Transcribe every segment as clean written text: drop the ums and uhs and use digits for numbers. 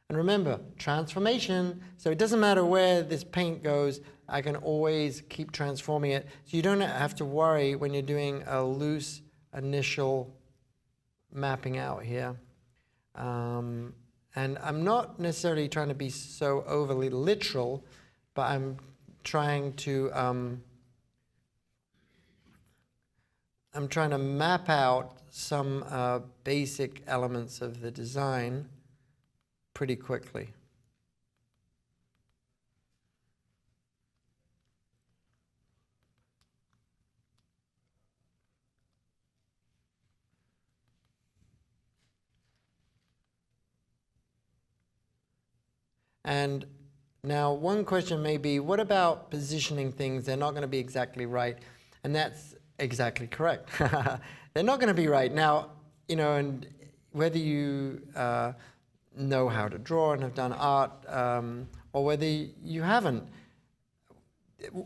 And remember, transformation, so it doesn't matter where this paint goes, I can always keep transforming it. So you don't have to worry when you're doing a loose initial mapping out here. And I'm not necessarily trying to be so overly literal, but I'm trying to map out some basic elements of the design pretty quickly. And now one question may be, what about positioning things? They're not going to be exactly right. And that's exactly correct. They're not going to be right. Now, you know, and whether you know how to draw and have done art, or whether you haven't,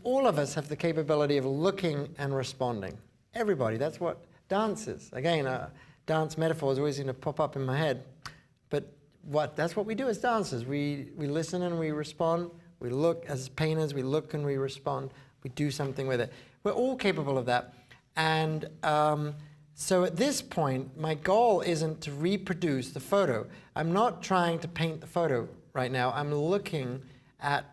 all of us have the capability of looking and responding. Everybody. That's what dance is. Again, dance metaphor is always going to pop up in my head. But that's what we do as dancers. We listen and we respond. We look as painters. We look and we respond. We do something with it. We're all capable of that. And so at this point, my goal isn't to reproduce the photo. I'm not trying to paint the photo right now. I'm looking at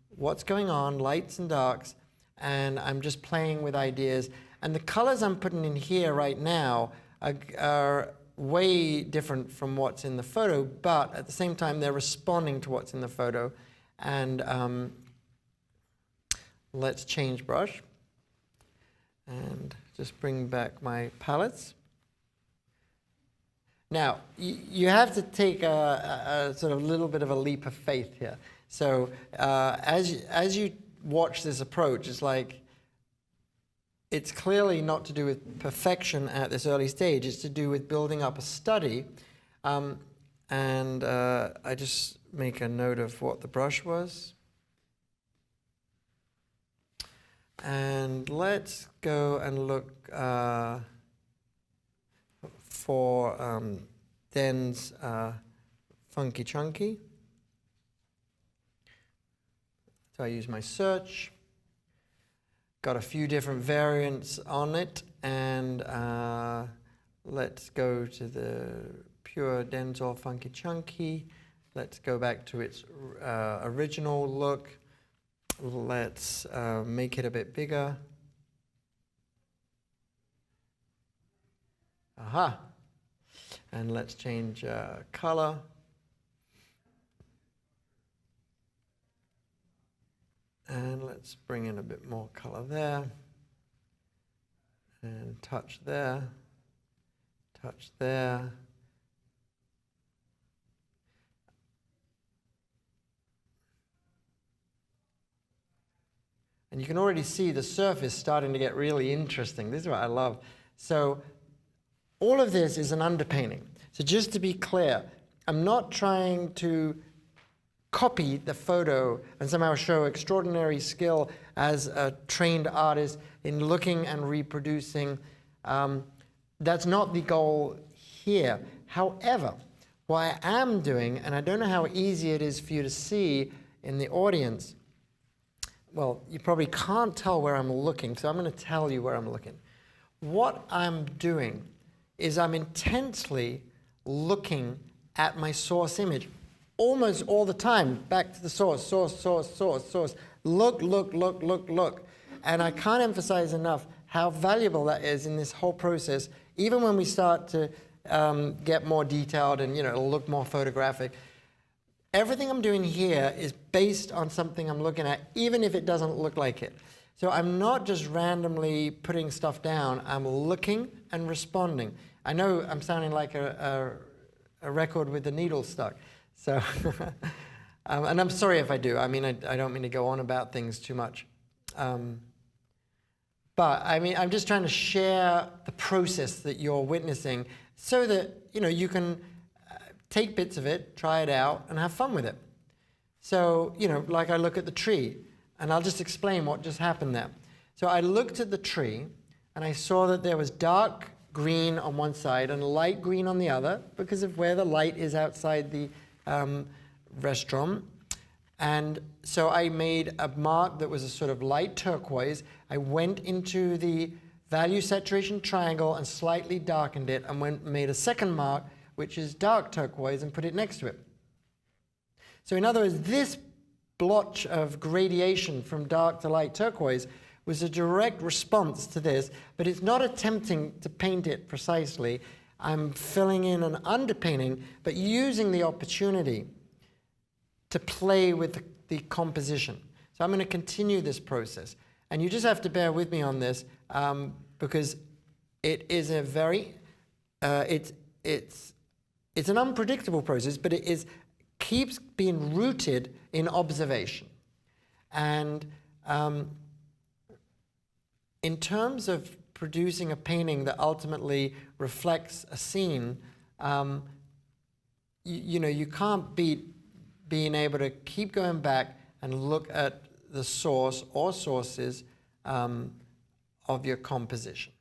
what's going on, lights and darks, and I'm just playing with ideas. And the colors I'm putting in here right now are way different from what's in the photo, but at the same time, they're responding to what's in the photo. And let's change brush and just bring back my palettes. Now, you have to take a sort of little bit of a leap of faith here. So as you watch this approach, it's like, it's clearly not to do with perfection at this early stage. It's to do with building up a study. And I just make a note of what the brush was. And let's go and look for Den's Funky Chunky. So I use my search. Got a few different variants on it, and let's go to the pure Den's Funky Chunky. Let's go back to its original look. Let's make it a bit bigger. Aha! And let's change color. And let's bring in a bit more color there. And touch there. Touch there. And you can already see the surface starting to get really interesting. This is what I love. So all of this is an underpainting. So just to be clear, I'm not trying to copy the photo and somehow show extraordinary skill as a trained artist in looking and reproducing. That's not the goal here. However, what I am doing, and I don't know how easy it is for you to see in the audience, well, you probably can't tell where I'm looking, so I'm going to tell you where I'm looking. What I'm doing is I'm intensely looking at my source image almost all the time. Back to the source, source, source, source, source. Look, look, look, look, look. And I can't emphasize enough how valuable that is in this whole process, even when we start to get more detailed and it'll look more photographic. Everything I'm doing here is based on something I'm looking at, even if it doesn't look like it. So I'm not just randomly putting stuff down. I'm looking and responding. I know I'm sounding like a record with the needle stuck. So, and I'm sorry if I do. I mean, I don't mean to go on about things too much. But I mean, I'm just trying to share the process that you're witnessing so that, you can take bits of it, try it out, and have fun with it. So, like I look at the tree, and I'll just explain what just happened there. So I looked at the tree, and I saw that there was dark green on one side and light green on the other because of where the light is outside the restaurant. And so I made a mark that was a sort of light turquoise. I went into the value saturation triangle and slightly darkened it, and made a second mark, which is dark turquoise, and put it next to it. So in other words, this blotch of gradation from dark to light turquoise was a direct response to this, but it's not attempting to paint it precisely. I'm filling in an underpainting, but using the opportunity to play with the composition. So I'm going to continue this process. And you just have to bear with me on this, because it is a very, it's an unpredictable process, but it keeps being rooted in observation. And in terms of producing a painting that ultimately reflects a scene, you can't beat being able to keep going back and look at the source or sources of your composition.